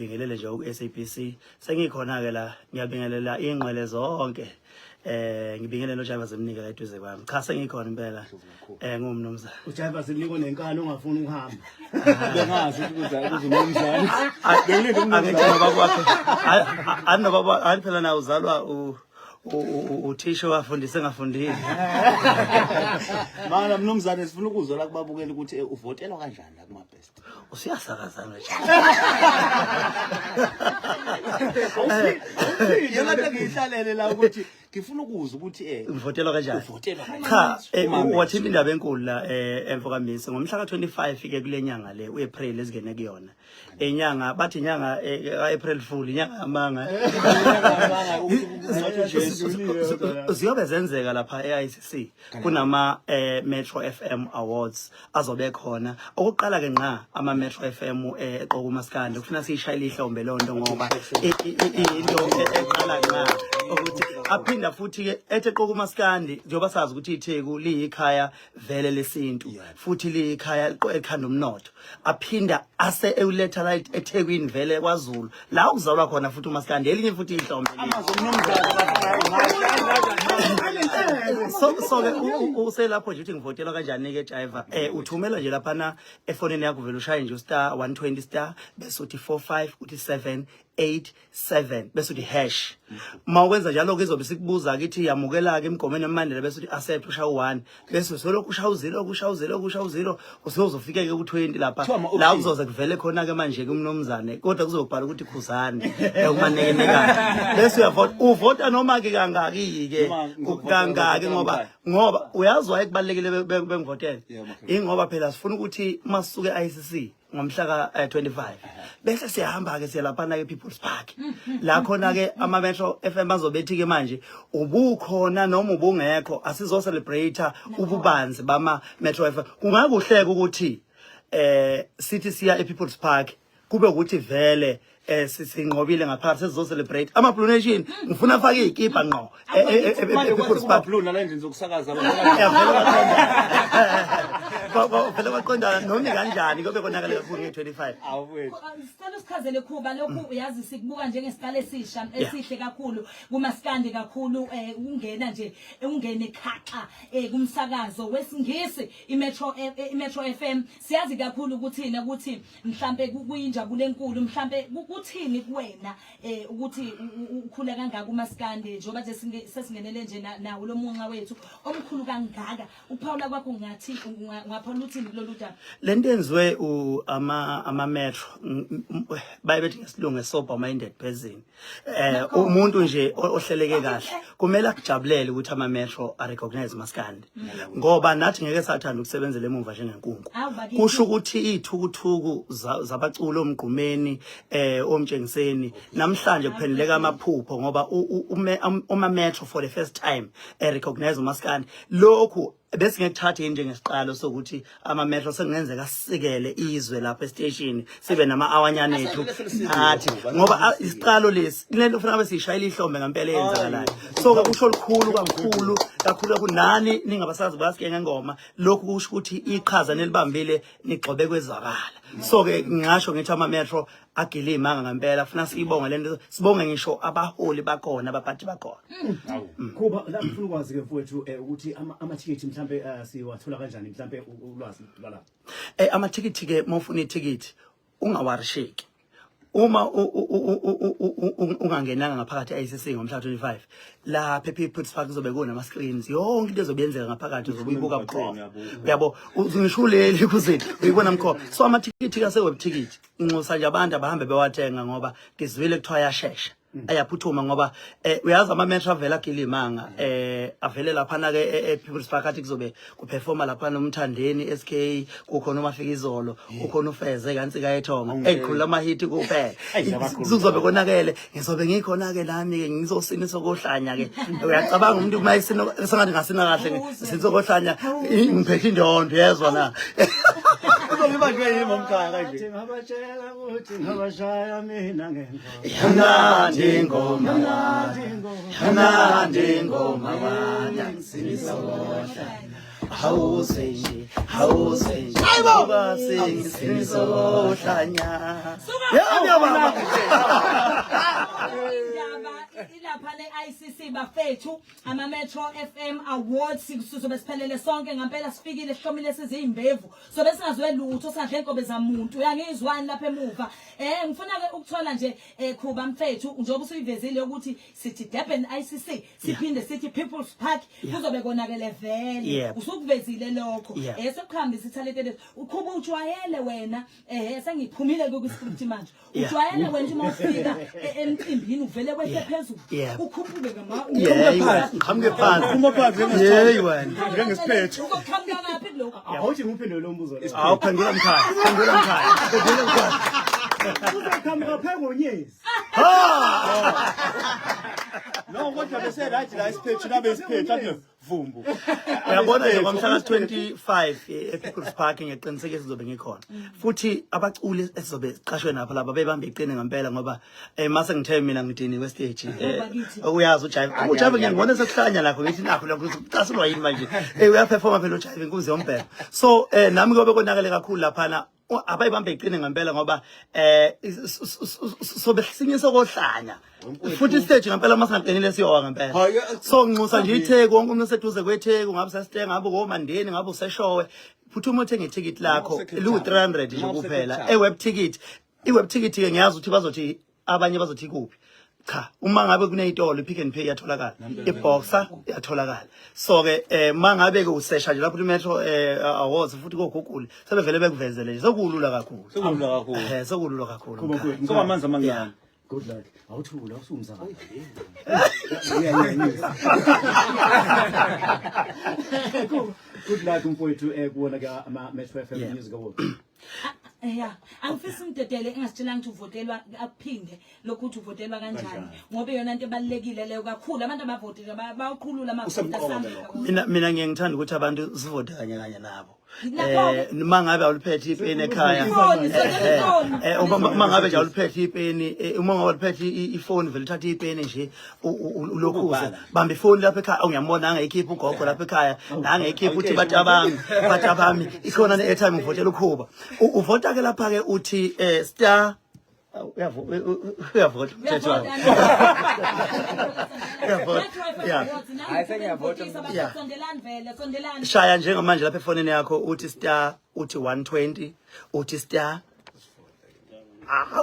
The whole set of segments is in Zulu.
ngibingelele nje ku SABC sengikhona ke la ngiyabingelela ingqwele zonke ngibingelela uJaiva Zemnika eduze kwami cha sengikhona impela ngumnumzana uJaiva Zemnika onenkani ongafuni ukuhamba bengazi ukuthi uzumnumzana angitshela bakwakhe anobaba aliphela na uzalwa uthisha wafundise ngafundile mana mnumzane sifuna ukuzwa la kubabukela ukuthi uvotelwa kanjani la kuma best usiyasakazana nje yena ngihlalele la ukuthi ngifuna ukuzwa ukuthi uvotelwa kanjani uvotelwa cha wathini indaba enkulu la emfokamisi ngomhla ka25 ke kule nyanga le uApril ezingene kuyona enyanga bathi inyanga kaApril Fool inyanga amanga ziyobe zenzeka lapha eICC kunama Metro FM Awards azobe khona okuqala ke nqa ama Metro FM eqoka uMaskandi ufuna siyishayile ihlombe lonto ngoba into eqala nqa ukuthi aphinda futhi ke eqoka uMaskandi njengoba sazi ukuthi iTheku liyikhaya vele lesintu futhi liyikhaya ekhanda umnotho aphinda ase euletha la eThekwini vele kwaZulu la ukuzalwa khona futhi uMaskandi elinye futhi ihlombe so uselapho nje uthi ngivotelwa kanjani ke Jaiva uthumela nje lapha na efonini yakho vele ushaye nje star 120 star bese uthi 45 uthi 787 bese uthi hash mawukwenza njalo ke izobe sikubuza ukuthi yamukela ke emgomeni emandela bese uthi accept usha u1 bese soloko usha u0 kusha u0 kusha u0 usuzofika ke ku20 lapha la uzoze kuvele khona ke manje ke umnomzane kodwa kuzobhala ukuthi khuzane ukumanekenekana bese uyavota uvota noma ke kangaki ke kangaki ngoba uyazwa ekubalekile bengivotela ingoba phela sifuna ukuthi masisuke eICC ngomhla ka25 bese siyahamba ke siyalapha ke People's Park la khona ke ama Metro FM bazobethi ke manje ubukhona noma ubungekho asizo celebrate ububanzi bama Metro FM kungakuhleka ukuthi sithi siya ePeople's Park kube ukuthi vele sinqobile ngaphakathi sizo celebrate ama Blue Nation ngifuna afake ikipa ngqo ePeople's Park Blue nalendlela zokusakaza phela baqondana noma kanjani kobe konakala kakhulu nge25 awufethu sicela usichazele Khuba lokhu uyazi sikubuka njengesikale esisha esihle kakhulu kuMaskandi kakhulu ungena nje ungene khaqha kumsakazo wesingisi iMetro FM siyazi kakhulu ukuthina ukuthi mhlambe kuyinjabulo enkulu mhlambe ukuthini kuwena ukuthi ukhula kangaka kuMaskandi njengoba nje sesingenele nje nawo lo munqa wethu omkhulu kangaka uphawula kwakho ngathi ngaphawula uthini kulolu daba lento enziwe ama Metro bayebethi ngesilungu sober minded person umuntu nje ohleleke kahle kumele akujabulele ukuthi ama Metro recognize Maskandi ngoba nathi ngeke sathanda ukusebenzela emuva njengenkungu kusho ukuthi ithukuthuku zabaculo omgqumeni omtshengiseni namhlanje kuphendeleka amaphupho ngoba uma Metro for the first time recognize uMaskandi lokhu bese ngekuthatha njengesiqalo sokuthi ama Metro sengenzeka sikele izwe lapha estation sibe nama awanyana ethu nathi ngoba isiqalo lesi lento ufuna bese ishayile ihlombe ngempela eyenzakalayo so ke kusho likhulu kakhulu kunani ningabasazi basike ngengoma lokhu kusho ukuthi iqhaza nelibambile nigxobe kwezwakala so ke ngisho ngithi ama Metro agilimanga ngempela funa sibonge lento sibonge ngisho abaholi bakhona abaphathi bakhona Khuba la ngifuna ukwazi ke mfowethu ukuthi ama ticket mhlambe siwathola kanjani mhlambe ulwazi lwalapha ama ticket ke mawufuna iticket ungawarisheki uma ungangenanga ngaphakathi eICC ngomhla 25 la People's Park kuzobe kunama screens yonke into ezobenzeka ngaphakathi uzobuyibuka bukhoma uyabo ngishuleli kuzini uyibona mkho so ama ticket ka seweb ticket inxusa nje abantu abahambe bewathenga ngoba ngizwile kuthiwa yashesha ayaphuthuma ngoba uyazi ama Metro vela gilimanga avele lapha na ke People's Park athi kuzobe kuperforma lapha nomthandeni SK kukhona uMafikizolo kukhona uFeze kansika ethonga ekhula ama hit kuphela kuzobe konakele ngizobe ngikhona ke nami ke ngizosini sokohlanya ke uyacabanga umuntu kumayisino sengathi ngasina kahle sinsokohlanya ngiphethe indondo yezwa na uzongibajwe yimi omkhaya kanje ngabatshela ukuthi ngabashaya mina ngenko Ngoma Yana ngoma wanya sinisa wohla hawuze nje ngoba sengisohlanya indaba ilapha le-ICC bafethu ama-Metro FM Awards sizobe siphelele sonke ngempela sifikile sihlomile sizimbevu sobe singazwe lutho sadle inkobe zamuntu uyangizwani lapha emuva ngifuna ke ukuthola nje Khuba mfethu njengoba usuyivezile ukuthi sithi Durban ICC siphinde sithi People's Park kuzobe konakele vele usukuvezile lokho sekuhambisa ithalente ukhuba ujwayele wena sengiphumile ku-script manje ujwayele wena uma ufika emcimbini uvele kwehle phezulu ukhuphuke ngama uqhamuke phansi yeyi wena njengesiphetho uzoqhamuka ngaphi kuloko awuthi nguphendule lo mbuzo awu phendula mkhaya uzoqhamuka phe ngonyezi no kodwa bese right la isiphetho nabe isiphetho athi vumbu uyabona nje kwamhla ka-25 ePeople's Park ngiyaqiniseka sizobe ngikhona futhi abaculi esizobe siqashwe napha laba bebambe iqine ngempela ngoba mase ngithe mina ngidiniwe stage uyazi ujive ngiyangibona sekuhlanya nakho ngithi nakho lokho ucasulwa yini manje uyaperforma phela ujive inkunzi yombhelo so nami kobe konakele kakhulu laphana abayibambe iqine ngempela ngoba sobe sinye sokohlanya futhi stage ngempela masingaqinile siyowa ngempela so nginxusa nje iTheku wonke umuntu seduze kweTheku ngabe sasithe ngabe koMandeni ngabe useshowe futhi uma uthenga iTicket lakho lu300 nje kuphela eweb ticket iweb ticket ke ngiyazi ukuthi bazothi abanye bazothi kuphi cha uma ngabe kuneyitolo iPick n Pay iyatholakala iBoxer iyatholakala so ke mangabe ke usesha nje lapho iMetro Awards futhi ko Google sebevele bekuvezele nje sokulula kakhulu sokulula kakhulu so amanzi amangani good luck awuthula usumsaka good luck mfowethu kuwona ke ama-Metro FM Music Awards angifisi umdedele engasitshela ngithi uvotelwa akuphinde lokuthi uvotelwa kanjani ngoba yona into ebalekile leyo kakhulu abantu abavotile bawuqhulula amavoti mina ngiyangithanda ukuthi abantu sivote kanye nabo uma ngabe awuliphethe ipeni ekhaya uma ngabe nje awuliphethe ipeni uma ngabe awuliphethe ifoni vele uthatha ipeni nje ulokhuza bamba ifoni lapha ekhaya ngiyambona angayikhipha ugogo lapha ekhaya nangayikhipha uthi bathi abami ikhona ne-airtime uvotela ukhuba uvota ke lapha ke uthi star uyavota mthethwa shaya njengamanje lapha efonini yakho uthi star uthi 120 uthi star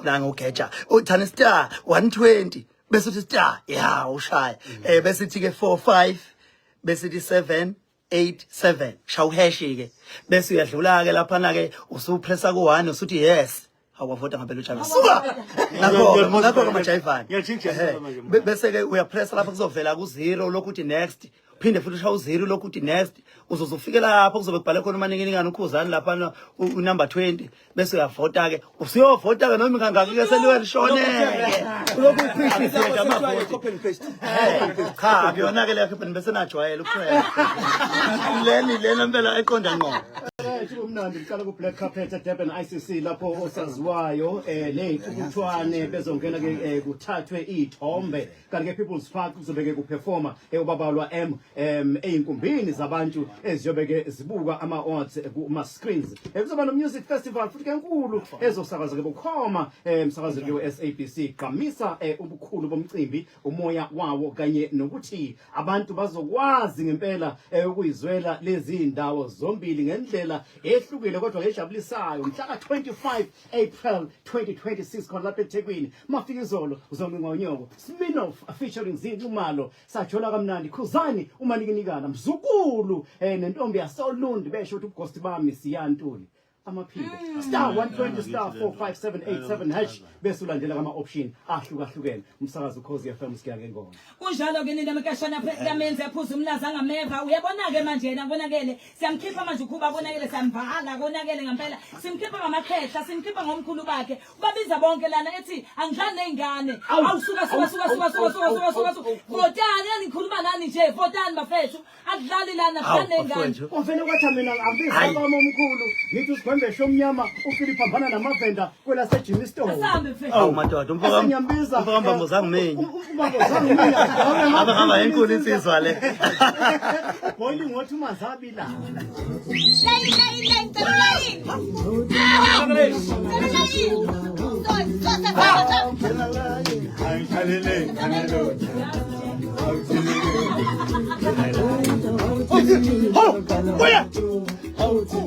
nanga ugeja uthana star 120 bese uthi star ushaya bese ithi ke 45 bese ithi 787 shawu hash ke bese uyadlula ke lapha na ke usupressa ku1 usuthi yes awavota ngempela uJavi suka nakho amajayivani bese ke uyapressa lapha kuzovela ku0 lokuthi next phinde futhi ushawa u0 lokuthi next uzozufika lapho kuzobe kubhale khona umaninginingana ukhuzani lapha unumber 20 bese uyavota ke usiyovota ke noma ingangaki ke seliwe lishone lokhu uphishise nje amavoti copy and paste cha akuyona ke lekho bese najwayela ukuphela lena impela eqonda ngqo umnandi ngicela ku-Black Carpet Durban ICC lapho osaziwayo ney'cukuthwane bezongena ke kuthathwe iy'thombe kanti ke People's Park kuzobe ke kuperforma ubabalwa ey'nkumbini zabantu eziyobe ke zibuka ama-awards kuma-screens kuzoba no-music festival futhi ke nkulu ezosakaza ke bukhoma msakazi ke we-SABC gqamisa ubukhulu bomcimbi umoya wawo kanye nokuthi abantu bazokwazi ngempela ukuyizwela lezi ndawo zombili ngendlela ehlukile kodwa ejabulisayo mhla ka-25 April 2026 khona lapha eThekwini mafika izolo uzonqinqa unyoko Sminoff featuring Zinhlumalo sajola kamnandi khuzani umanikinikana mzukulu nentombi yaSolundi besho ukuthi ugosti bami siyantuli amaphiko star 120 star 45787 hash bese ulandela kama option ahlukahlukene umsakazo Ukhozi FM sikuyake ngona kunjalo ke nina mkashana yamenze yaphuza umlaza ngameva uyabona ke manje yena konakele siyamkhipha manje ukhuba konakele siyamvala konakele ngempela simkhipha ngamakhehla simkhipha ngomkhulu bakhe ubabiza bonke lana ethi angidlali nezingane awusuka votani anikhuluma nani nje votani bafethu akudlali lana ngidlali nezingane uvele kwathi mina abiza baba omkhulu ngithi isithembe somnyama uphilip hambana namavenda kwelase Jimmy Store Asambe mfethu. Awu madoda Asengiyambiza. umfakambambo zangimenye ubambo zangimeya abahamba enkulu insizwa le boiling wathi umanzabi la Ayikhalele kaneloti. Oya! awuthi